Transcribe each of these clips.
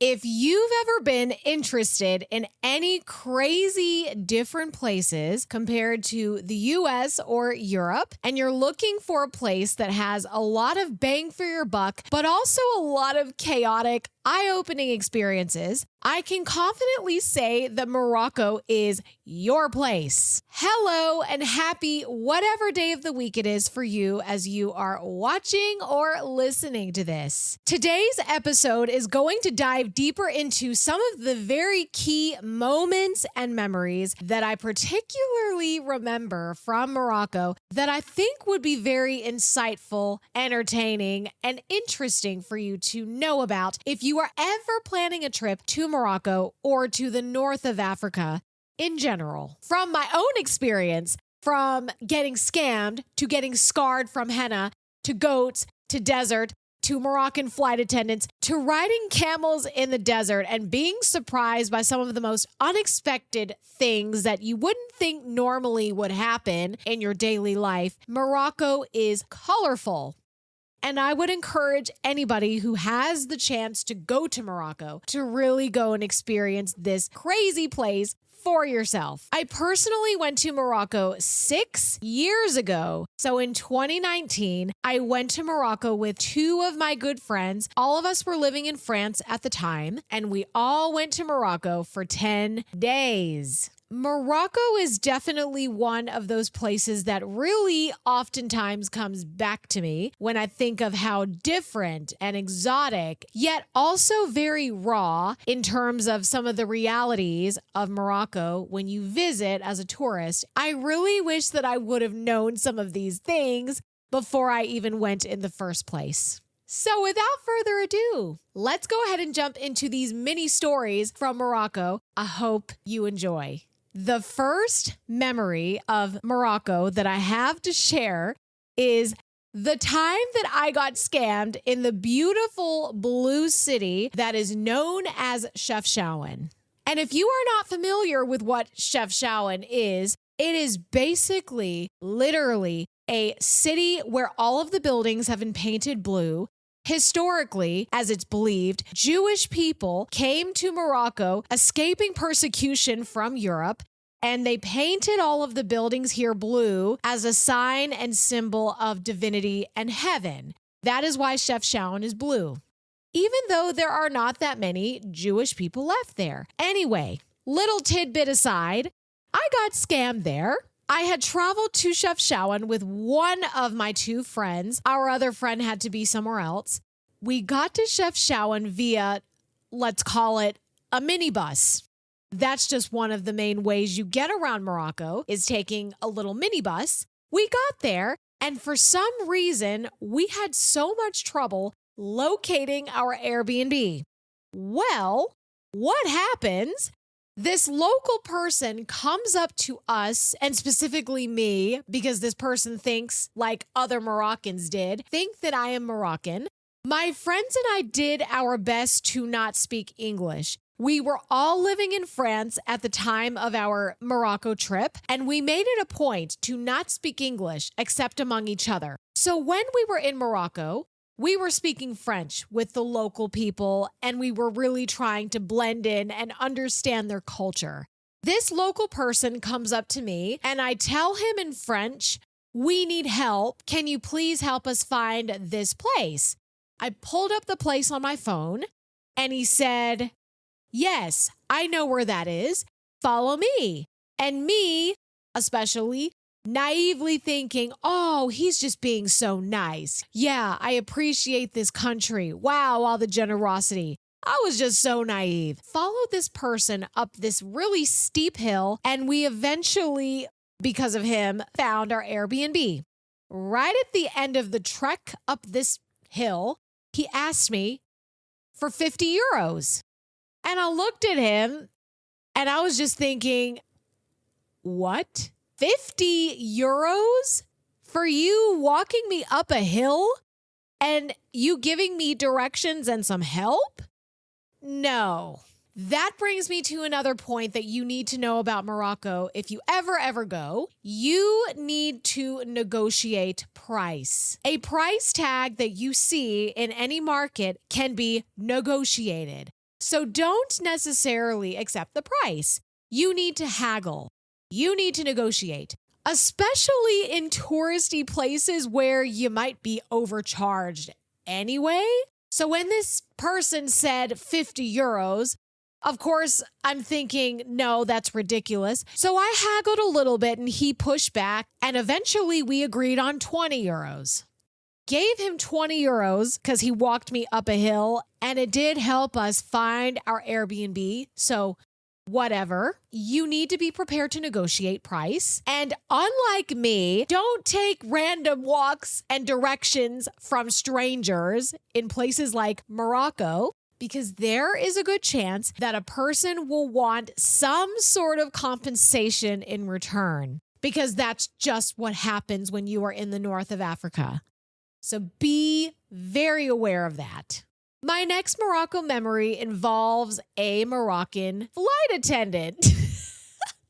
If you've ever been interested in any crazy different places compared to the US or Europe, and you're looking for a place that has a lot of bang for your buck, but also a lot of chaotic, eye-opening experiences, I can confidently say that Morocco is your place. Hello and happy whatever day of the week it is for you as you are watching or listening to this. Today's episode is going to dive deeper into some of the very key moments and memories that I particularly remember from Morocco that I think would be very insightful, entertaining, and interesting for you to know about if you are ever planning a trip to Morocco or to the north of Africa in general. From my own experience, from getting scammed to getting scarred from henna to goats to desert to Moroccan flight attendants to riding camels in the desert and being surprised by some of the most unexpected things that you wouldn't think normally would happen in your daily life, Morocco is colorful. And I would encourage anybody who has the chance to go to Morocco to really go and experience this crazy place for yourself. I personally went to Morocco 6 years ago. So in 2019, I went to Morocco with two of my good friends. All of us were living in France at the time, and we all went to Morocco for 10 days. Morocco is definitely one of those places that really oftentimes comes back to me when I think of how different and exotic, yet also very raw in terms of some of the realities of Morocco when you visit as a tourist. I really wish that I would have known some of these things before I even went in the first place. So without further ado, let's go ahead and jump into these mini stories from Morocco. I hope you enjoy. The first memory of Morocco that I have to share is the time that I got scammed in the beautiful blue city that is known as Chefchaouen. And if you are not familiar with what Chefchaouen is, it is basically, literally, a city where all of the buildings have been painted blue. Historically, as it's believed, Jewish people came to Morocco escaping persecution from Europe, and they painted all of the buildings here blue as a sign and symbol of divinity and heaven. That is why Chefchaouen is blue, even though there are not that many Jewish people left there. Anyway, little tidbit aside, I got scammed there. I had traveled to Chefchaouen with one of my two friends. Our other friend had to be somewhere else. We got to Chefchaouen via, let's call it, a minibus. That's just one of the main ways you get around Morocco is taking a little minibus. We got there, and for some reason, we had so much trouble locating our Airbnb. Well, what happens? This local person comes up to us, and specifically me, because this person thinks, like other Moroccans did, think that I am Moroccan. My friends and I did our best to not speak English. We were all living in France at the time of our Morocco trip, and we made it a point to not speak English except among each other. So when we were in Morocco, we were speaking French with the local people, and we were really trying to blend in and understand their culture. This local person comes up to me, and I tell him in French, "We need help. Can you please help us find this place?" I pulled up the place on my phone, and he said, "Yes, I know where that is. Follow me." And me, especially, naively thinking, oh, he's just being so nice. Yeah, I appreciate this country. Wow, all the generosity. I was just so naive. Followed this person up this really steep hill, and we eventually, because of him, found our Airbnb. Right at the end of the trek up this hill, he asked me for 50 euros. And I looked at him, and I was just thinking, what? 50 euros for you walking me up a hill and you giving me directions and some help? No. That brings me to another point that you need to know about Morocco. If you ever go, you need to negotiate price. A price tag that you see in any market can be negotiated. So don't necessarily accept the price. You need to haggle. You need to negotiate, especially in touristy places where you might be overcharged anyway. So when this person said 50 euros, of course, I'm thinking, no, that's ridiculous. So I haggled a little bit and he pushed back, and eventually we agreed on 20 euros. Gave him 20 euros because he walked me up a hill, and it did help us find our Airbnb. So whatever, you need to be prepared to negotiate price. And unlike me, don't take random walks and directions from strangers in places like Morocco, because there is a good chance that a person will want some sort of compensation in return, because that's just what happens when you are in the north of Africa. So be very aware of that. My next Morocco memory involves a Moroccan flight attendant.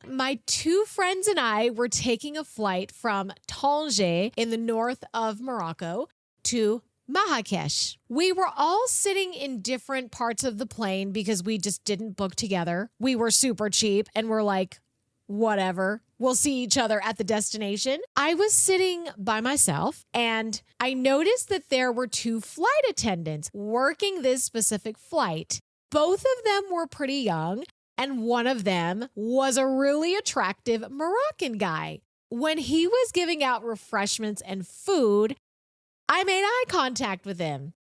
My two friends and I were taking a flight from Tanger in the north of Morocco to Marrakech. We were all sitting in different parts of the plane because we just didn't book together. We were super cheap and we're like, whatever, we'll see each other at the destination. I was sitting by myself and I noticed that there were two flight attendants working this specific flight. Both of them were pretty young, and one of them was a really attractive Moroccan guy. When he was giving out refreshments and food, I made eye contact with him.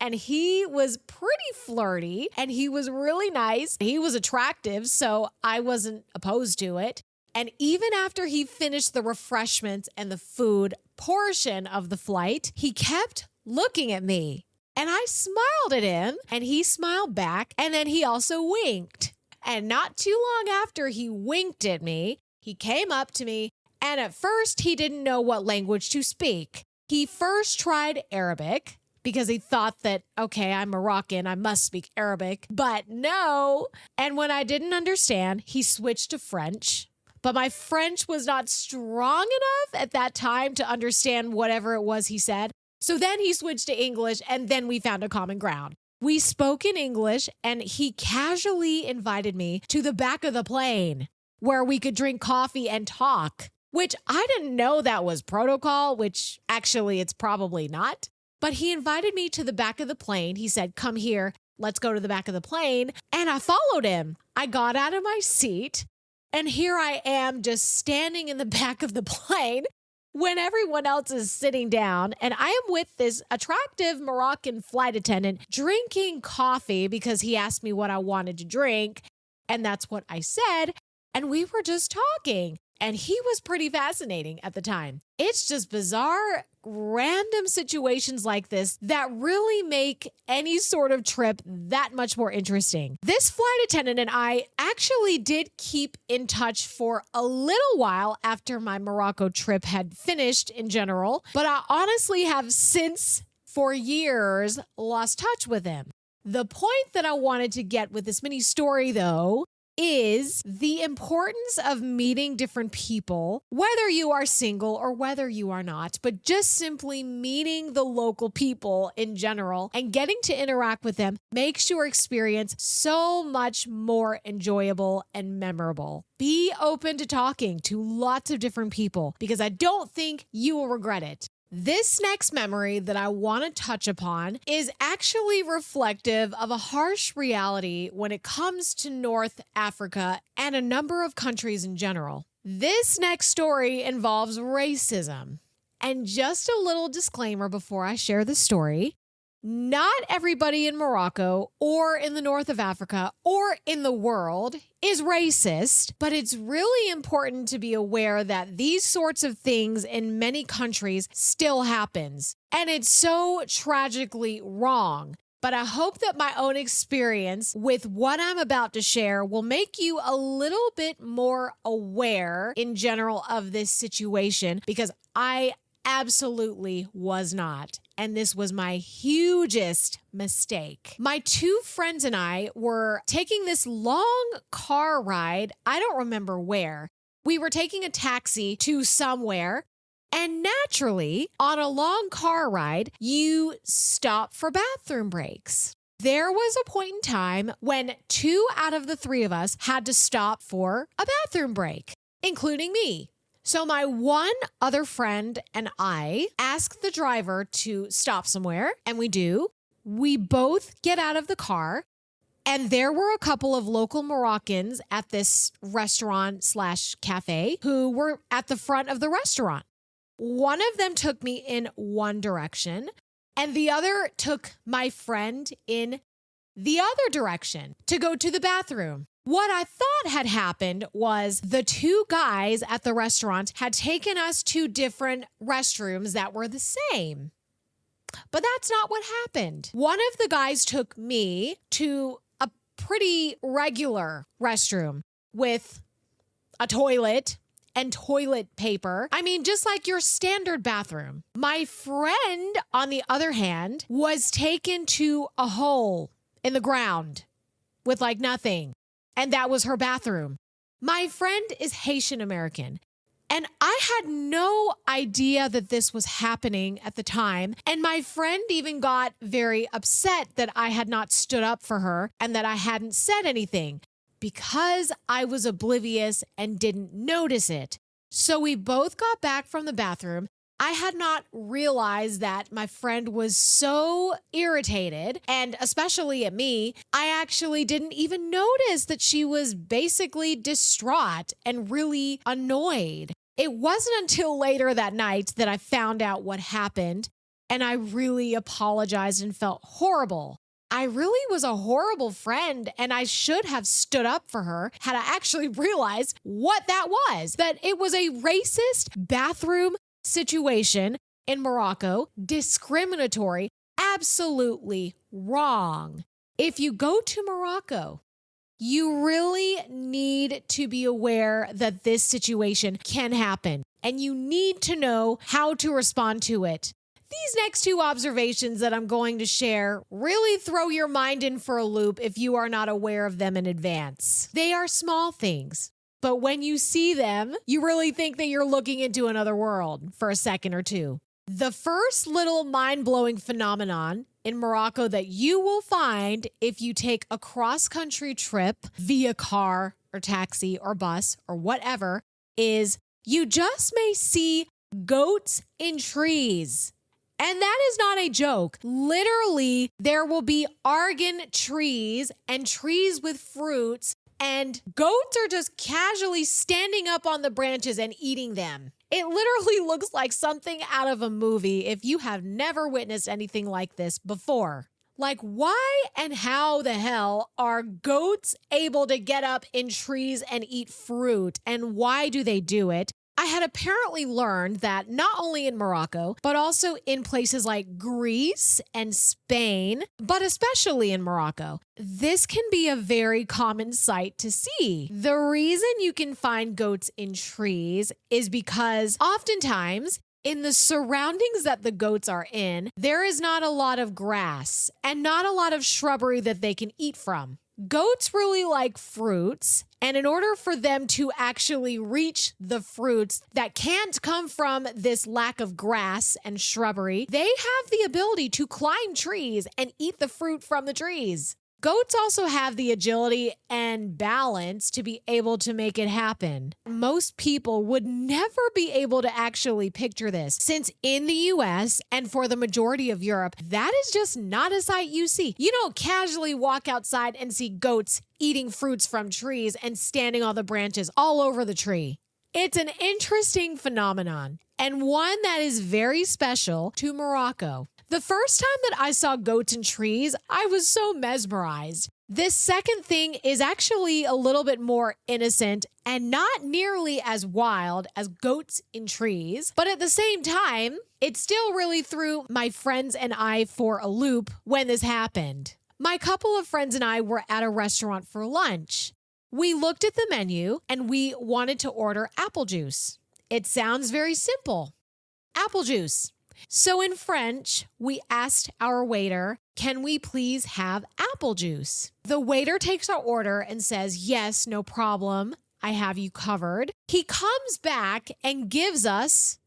And he was pretty flirty and he was really nice. He was attractive, so I wasn't opposed to it. And even after he finished the refreshments and the food portion of the flight, he kept looking at me. And I smiled at him and he smiled back, and then he also winked. And not too long after he winked at me, he came up to me, and at first he didn't know what language to speak. He first tried Arabic, because he thought that, okay, I'm Moroccan, I must speak Arabic, but no. And when I didn't understand, he switched to French. But my French was not strong enough at that time to understand whatever it was he said. So then he switched to English, and then we found a common ground. We spoke in English, and he casually invited me to the back of the plane where we could drink coffee and talk, which I didn't know that was protocol, which actually it's probably not. But he invited me to the back of the plane. He said, come here, let's go to the back of the plane. And I followed him. I got out of my seat, and here I am just standing in the back of the plane when everyone else is sitting down. And I am with this attractive Moroccan flight attendant drinking coffee because he asked me what I wanted to drink. And that's what I said. And we were just talking. And he was pretty fascinating at the time. It's just bizarre, random situations like this that really make any sort of trip that much more interesting. This flight attendant and I actually did keep in touch for a little while after my Morocco trip had finished in general, but I honestly have since, for years, lost touch with him. The point that I wanted to get with this mini story, though, is the importance of meeting different people, whether you are single or whether you are not, but just simply meeting the local people in general and getting to interact with them makes your experience so much more enjoyable and memorable. Be open to talking to lots of different people because I don't think you will regret it. This next memory that I want to touch upon is actually reflective of a harsh reality when it comes to North Africa and a number of countries in general. This next story involves racism. And just a little disclaimer before I share the story. Not everybody in Morocco or in the north of Africa or in the world is racist, but it's really important to be aware that these sorts of things in many countries still happens. And it's so tragically wrong. But I hope that my own experience with what I'm about to share will make you a little bit more aware in general of this situation, because I absolutely was not. And this was my hugest mistake. My two friends and I were taking this long car ride. I don't remember where. We were taking a taxi to somewhere. And naturally, on a long car ride, you stop for bathroom breaks. There was a point in time when 2 out of the 3 of us had to stop for a bathroom break, including me. So my one other friend and I asked the driver to stop somewhere, and we do. We both get out of the car, and there were a couple of local Moroccans at this restaurant/cafe who were at the front of the restaurant. One of them took me in one direction, and the other took my friend in the other direction to go to the bathroom. What I thought had happened was the 2 guys at the restaurant had taken us to different restrooms that were the same. But that's not what happened. One of the guys took me to a pretty regular restroom with a toilet and toilet paper. I mean, just like your standard bathroom. My friend, on the other hand, was taken to a hole in the ground with like nothing. And that was her bathroom. My friend is Haitian American, and I had no idea that this was happening at the time. And my friend even got very upset that I had not stood up for her and that I hadn't said anything because I was oblivious and didn't notice it. So we both got back from the bathroom. I had not realized that my friend was so irritated, and especially at me, I actually didn't even notice that she was basically distraught and really annoyed. It wasn't until later that night that I found out what happened, and I really apologized and felt horrible. I really was a horrible friend, and I should have stood up for her had I actually realized what that was, that it was a racist bathroom situation in Morocco, discriminatory, absolutely wrong. If you go to Morocco, you really need to be aware that this situation can happen, and you need to know how to respond to it. These next 2 observations that I'm going to share really throw your mind in for a loop if you are not aware of them in advance. They are small things, but when you see them, you really think that you're looking into another world for a second or 2. The first little mind-blowing phenomenon in Morocco that you will find if you take a cross-country trip via car or taxi or bus or whatever is you just may see goats in trees. And that is not a joke. Literally, there will be argan trees and trees with fruits, and goats are just casually standing up on the branches and eating them. It literally looks like something out of a movie if you have never witnessed anything like this before. Like, why and how the hell are goats able to get up in trees and eat fruit? And why do they do it? I had apparently learned that not only in Morocco, but also in places like Greece and Spain, but especially in Morocco, this can be a very common sight to see. The reason you can find goats in trees is because oftentimes in the surroundings that the goats are in, there is not a lot of grass and not a lot of shrubbery that they can eat from. Goats really like fruits, and in order for them to actually reach the fruits that can't come from this lack of grass and shrubbery, they have the ability to climb trees and eat the fruit from the trees. Goats also have the agility and balance to be able to make it happen. Most people would never be able to actually picture this, since in the US and for the majority of Europe, that is just not a sight you see. You don't casually walk outside and see goats eating fruits from trees and standing on the branches all over the tree. It's an interesting phenomenon, and one that is very special to Morocco. The first time that I saw goats in trees, I was so mesmerized. This second thing is actually a little bit more innocent and not nearly as wild as goats in trees. But at the same time, it still really threw my friends and I for a loop when this happened. My couple of friends and I were at a restaurant for lunch. We looked at the menu and we wanted to order apple juice. It sounds very simple. Apple juice. So in French, we asked our waiter, "Can we please have apple juice?" The waiter takes our order and says, "Yes, no problem. I have you covered." He comes back and gives us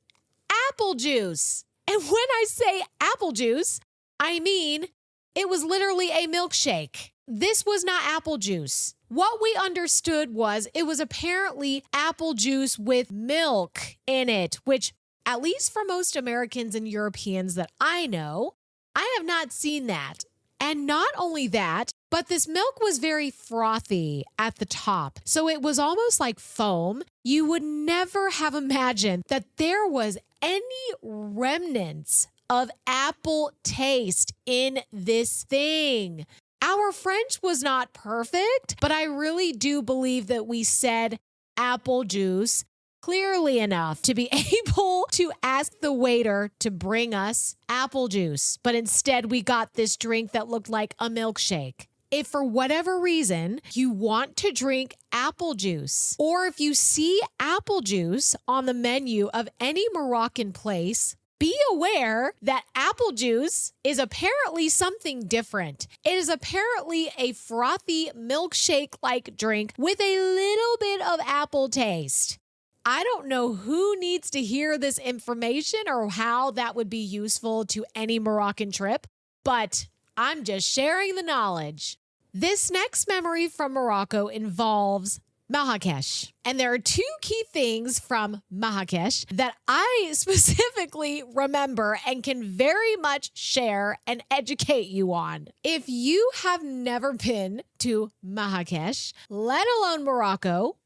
apple juice. And when I say apple juice, I mean It was literally a milkshake. This was not apple juice. What we understood was it was apparently apple juice with milk in it, which, at least for most Americans and Europeans that I know, I have not seen that. And not only that, but this milk was very frothy at the top. So it was almost like foam. You would never have imagined that there was any remnants of apple taste in this thing. Our French was not perfect, but I really do believe that we said apple juice clearly enough to be able to ask the waiter to bring us apple juice. But instead, we got this drink that looked like a milkshake. If for whatever reason you want to drink apple juice, or if you see apple juice on the menu of any Moroccan place, be aware that apple juice is apparently something different. It is apparently a frothy milkshake-like drink with a little bit of apple taste. I don't know who needs to hear this information or how that would be useful to any Moroccan trip, but I'm just sharing the knowledge. This next memory from Morocco involves Marrakech. And there are two key things from Marrakech that I specifically remember and can very much share and educate you on. If you have never been to Marrakech, let alone Morocco,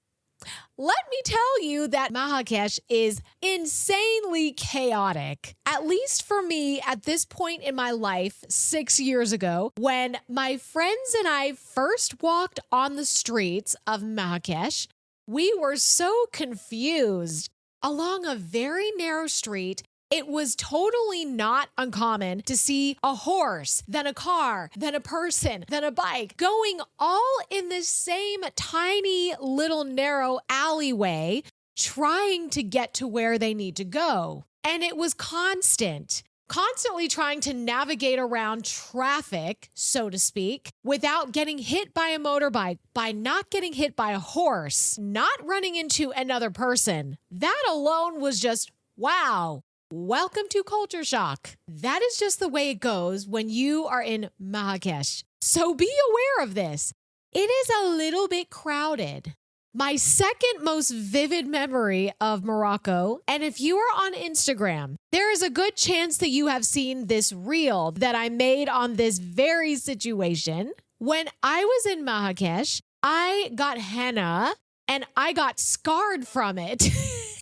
let me tell you that Marrakech is insanely chaotic. At least for me, at this point in my life, 6 years ago, when my friends and I first walked on the streets of Marrakech, we were so confused. Along a very narrow street, it was totally not uncommon to see a horse, then a car, then a person, then a bike going all in the same tiny little narrow alleyway trying to get to where they need to go. And it was constantly trying to navigate around traffic, so to speak, without getting hit by a motorbike, by not getting hit by a horse, not running into another person. That alone was just, wow. Welcome to culture shock. That is just the way it goes when you are in Marrakech. So be aware of this. It is a little bit crowded. My second most vivid memory of Morocco, and if you are on Instagram, there is a good chance that you have seen this reel that I made on this very situation. When I was in Marrakech, I got henna and I got scarred from it.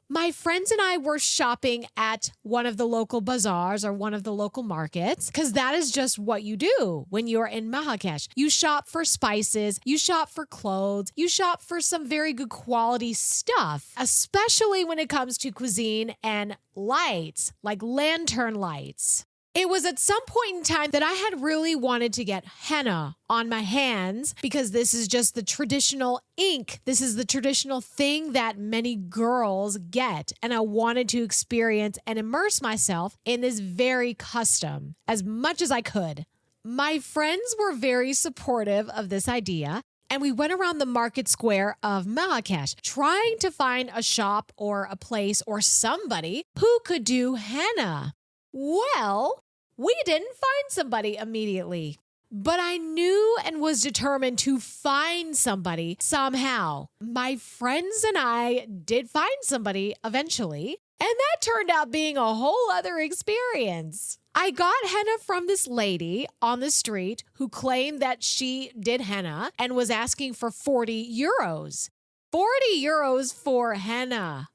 My friends and I were shopping at one of the local bazaars or one of the local markets, because that is just what you do when you're in Marrakech. You shop for spices, you shop for clothes, you shop for some very good quality stuff, especially when it comes to cuisine and lights, like lantern lights. It was at some point in time that I had really wanted to get henna on my hands because this is just the traditional ink. This is the traditional thing that many girls get. And I wanted to experience and immerse myself in this very custom as much as I could. My friends were very supportive of this idea. And we went around the market square of Marrakech trying to find a shop or a place or somebody who could do henna. Well, we didn't find somebody immediately, but I knew and was determined to find somebody somehow. My friends and I did find somebody eventually, and that turned out being a whole other experience. I got henna from this lady on the street who claimed that she did henna and was asking for 40 euros. 40 euros for henna.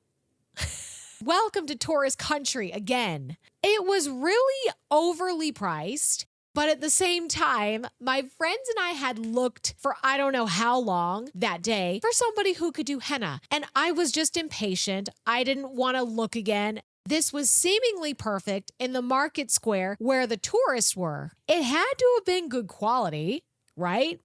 Welcome to tourist country again. It was really overly priced, but at the same time, my friends and I had looked for I don't know how long that day for somebody who could do henna. And I was just impatient. I didn't want to look again. This was seemingly perfect in the market square where the tourists were. It had to have been good quality, right?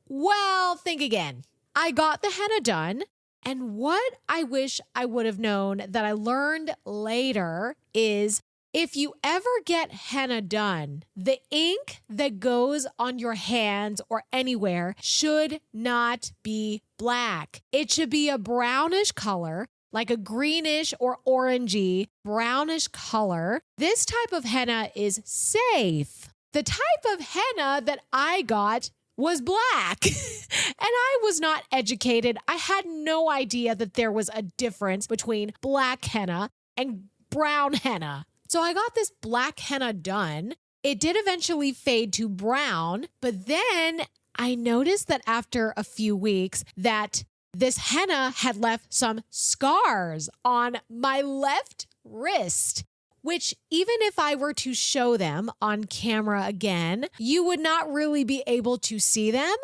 Well, think again. I got the henna done. And what I wish I would have known that I learned later is if you ever get henna done, the ink that goes on your hands or anywhere should not be black. It should be a brownish color, like a greenish or orangey brownish color. This type of henna is safe. The type of henna that I got was black. And I was not educated. I had no idea that there was a difference between black henna and brown henna. So I got this black henna done. It did eventually fade to brown, but then I noticed that after a few weeks that this henna had left some scars on my left wrist, which even if I were to show them on camera again, you would not really be able to see them.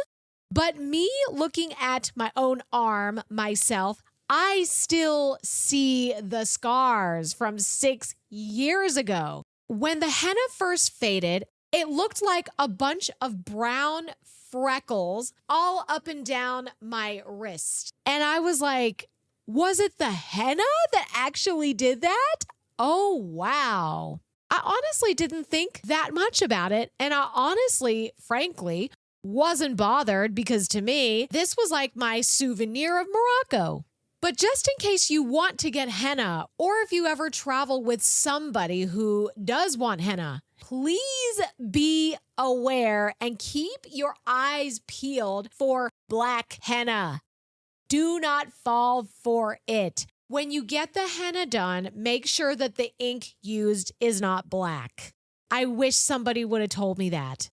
But me looking at my own arm myself, I still see the scars from 6 years ago. When the henna first faded, it looked like a bunch of brown freckles all up and down my wrist. And I was like, was it the henna that actually did that? Oh, wow. I honestly didn't think that much about it. And I honestly, frankly, wasn't bothered because to me, this was like my souvenir of Morocco. But just in case you want to get henna, or if you ever travel with somebody who does want henna, please be aware and keep your eyes peeled for black henna. Do not fall for it. When you get the henna done, make sure that the ink used is not black. I wish somebody would have told me that.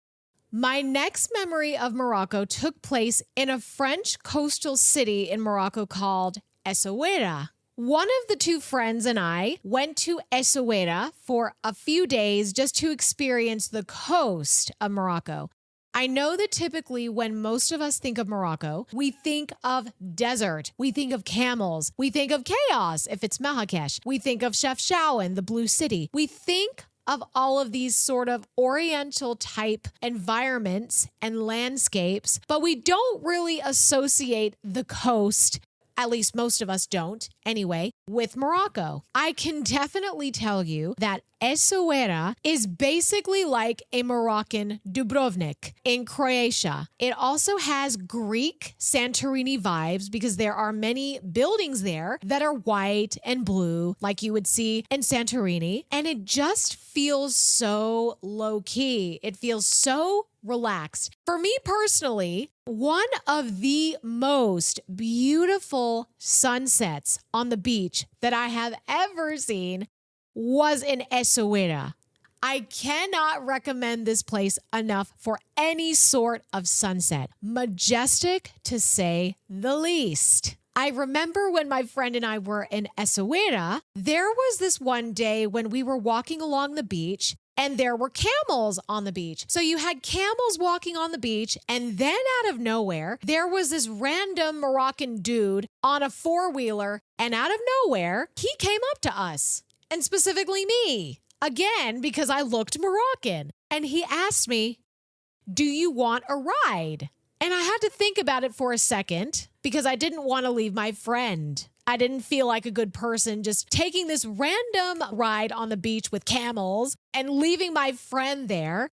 My next memory of Morocco took place in a French coastal city in Morocco called Essaouira. One of the two friends and I went to Essaouira for a few days just to experience the coast of Morocco. I know that typically when most of us think of Morocco, we think of desert, we think of camels, we think of chaos if it's Marrakech, we think of Chefchaouen, the blue city. We think of all of these sort of oriental type environments and landscapes, but we don't really associate the coast, at least most of us don't anyway, with Morocco. I can definitely tell you that Essaouira is basically like a Moroccan Dubrovnik in Croatia. It also has Greek Santorini vibes because there are many buildings there that are white and blue like you would see in Santorini. And it just feels so low key. It feels so relaxed. For me personally, one of the most beautiful sunsets on the beach that I have ever seen was in Essaouira. I cannot recommend this place enough for any sort of sunset. Majestic to say the least. I remember when my friend and I were in Essaouira, there was this one day when we were walking along the beach and there were camels on the beach. So you had camels walking on the beach, and then out of nowhere, there was this random Moroccan dude on a four-wheeler, and out of nowhere, he came up to us, and specifically me, again, because I looked Moroccan. And he asked me, "Do you want a ride?" And I had to think about it for a second because I didn't want to leave my friend. I didn't feel like a good person just taking this random ride on the beach with camels and leaving my friend there.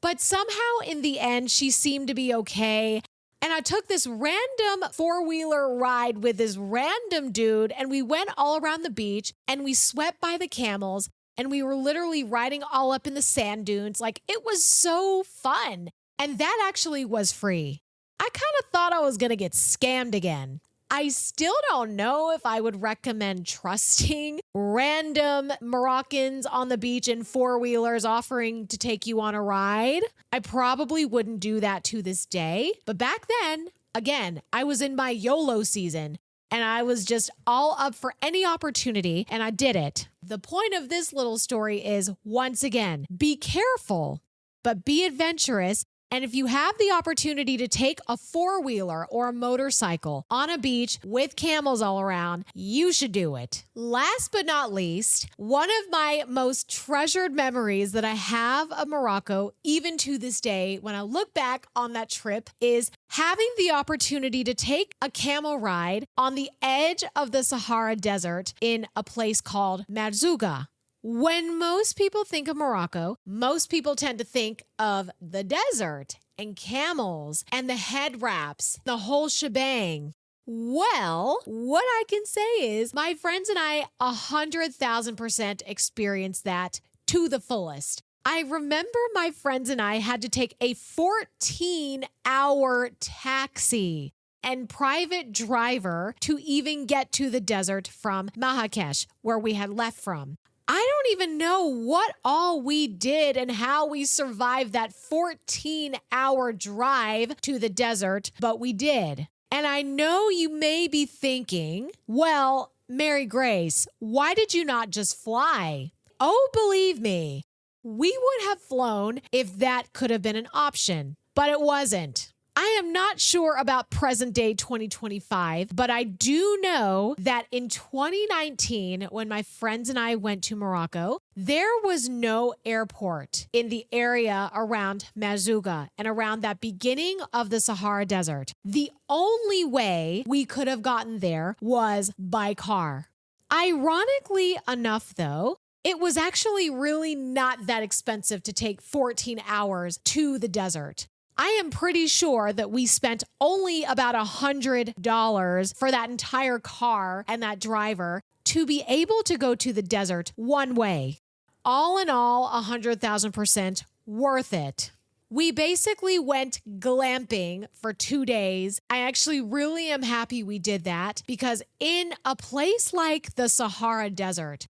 But somehow in the end, she seemed to be okay. And I took this random four-wheeler ride with this random dude, and we went all around the beach and we swept by the camels and we were literally riding all up in the sand dunes. Like, it was so fun. And that actually was free. I kind of thought I was going to get scammed again. I still don't know if I would recommend trusting random Moroccans on the beach in four-wheelers offering to take you on a ride. I probably wouldn't do that to this day. But back then, again, I was in my YOLO season and I was just all up for any opportunity and I did it. The point of this little story is, once again, be careful, but be adventurous. And if you have the opportunity to take a four-wheeler or a motorcycle on a beach with camels all around, you should do it. Last but not least, one of my most treasured memories that I have of Morocco, even to this day, when I look back on that trip, is having the opportunity to take a camel ride on the edge of the Sahara Desert in a place called Merzouga. When most people think of Morocco, most people tend to think of the desert and camels and the head wraps, the whole shebang. Well, what I can say is my friends and I 100,000% experienced that to the fullest. I remember my friends and I had to take a 14-hour taxi and private driver to even get to the desert from Marrakech, where we had left from. I don't even know what all we did and how we survived that 14-hour drive to the desert, but we did. And I know you may be thinking, well, Mary Grace, why did you not just fly? Oh, believe me, we would have flown if that could have been an option, but it wasn't. I am not sure about present day 2025, but I do know that in 2019, when my friends and I went to Morocco, there was no airport in the area around Marzouga and around that beginning of the Sahara Desert. The only way we could have gotten there was by car. Ironically enough, though, it was actually really not that expensive to take 14 hours to the desert. I am pretty sure that we spent only about $100 for that entire car and that driver to be able to go to the desert one way. All in all, 100,000% worth it. We basically went glamping for 2 days. I actually really am happy we did that because in a place like the Sahara Desert,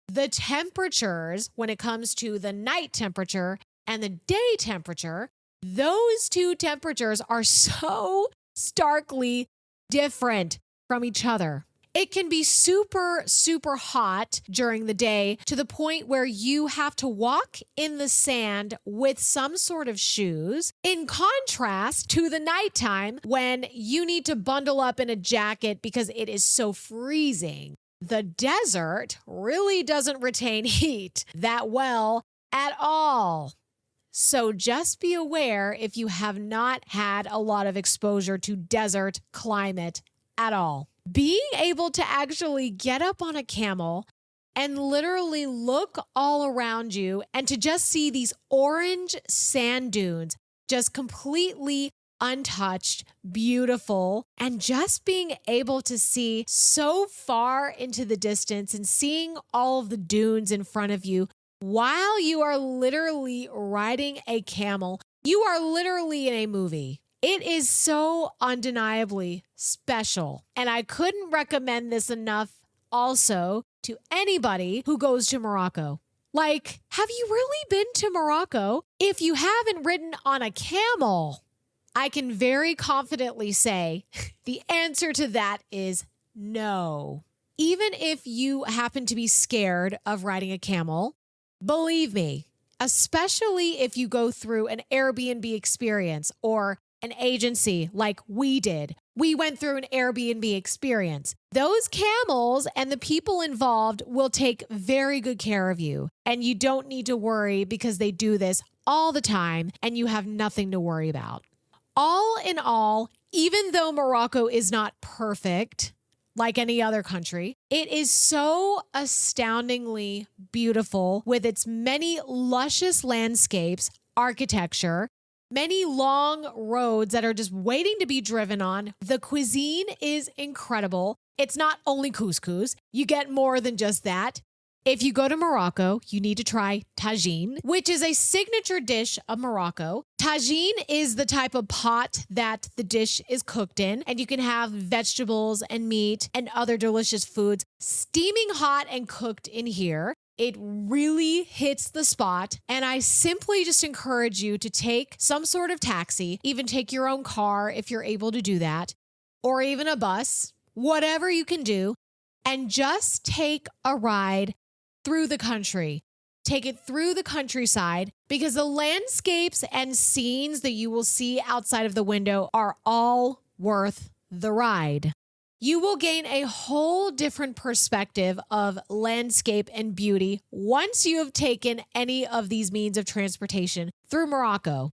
the temperatures, when it comes to the night temperature and the day temperature, those two temperatures are so starkly different from each other. It can be super, super hot during the day to the point where you have to walk in the sand with some sort of shoes, in contrast to the nighttime when you need to bundle up in a jacket because it is so freezing. The desert really doesn't retain heat that well at all. So just be aware if you have not had a lot of exposure to desert climate at all. Being able to actually get up on a camel and literally look all around you and to just see these orange sand dunes, just completely untouched, beautiful, and just being able to see so far into the distance and seeing all of the dunes in front of you while you are literally riding a camel, you are literally in a movie. It is so undeniably special. And I couldn't recommend this enough also to anybody who goes to Morocco. Like, have you really been to Morocco if you haven't ridden on a camel? I can very confidently say the answer to that is no. Even if you happen to be scared of riding a camel, believe me, especially if you go through an Airbnb experience or an agency like we did. We went through an Airbnb experience. Those camels and the people involved will take very good care of you. And you don't need to worry because they do this all the time and you have nothing to worry about. All in all, even though Morocco is not perfect, like any other country, it is so astoundingly beautiful with its many luscious landscapes, architecture, many long roads that are just waiting to be driven on. The cuisine is incredible. It's not only couscous. You get more than just that. If you go to Morocco, you need to try tagine, which is a signature dish of Morocco. Tagine is the type of pot that the dish is cooked in, and you can have vegetables and meat and other delicious foods steaming hot and cooked in here. It really hits the spot, and I simply just encourage you to take some sort of taxi, even take your own car if you're able to do that, or even a bus, whatever you can do, and just take a ride through the country. Take it through the countryside because the landscapes and scenes that you will see outside of the window are all worth the ride. You will gain a whole different perspective of landscape and beauty once you have taken any of these means of transportation through Morocco.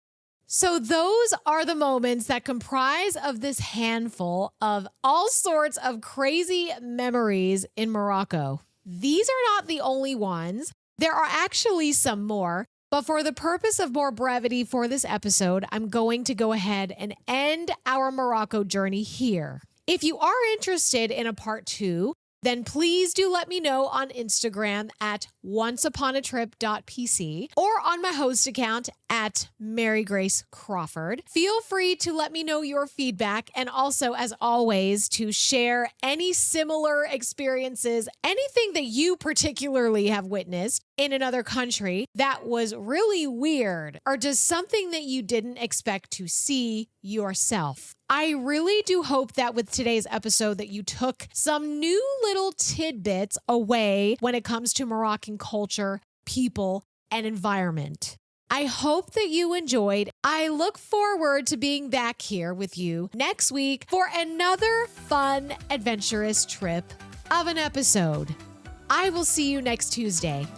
So those are the moments that comprise of this handful of all sorts of crazy memories in Morocco. These are not the only ones. There are actually some more, but for the purpose of more brevity for this episode, I'm going to go ahead and end our Morocco journey here. If you are interested in a part 2, then please do let me know on Instagram at onceuponatrip.pc or on my host account at Mary Grace Crawford. Feel free to let me know your feedback, and also, as always, to share any similar experiences, anything that you particularly have witnessed in another country that was really weird, or just something that you didn't expect to see yourself. I really do hope that with today's episode that you took some new little tidbits away when it comes to Moroccan culture, people, and environment. I hope that you enjoyed. I look forward to being back here with you next week for another fun, adventurous trip of an episode. I will see you next Tuesday.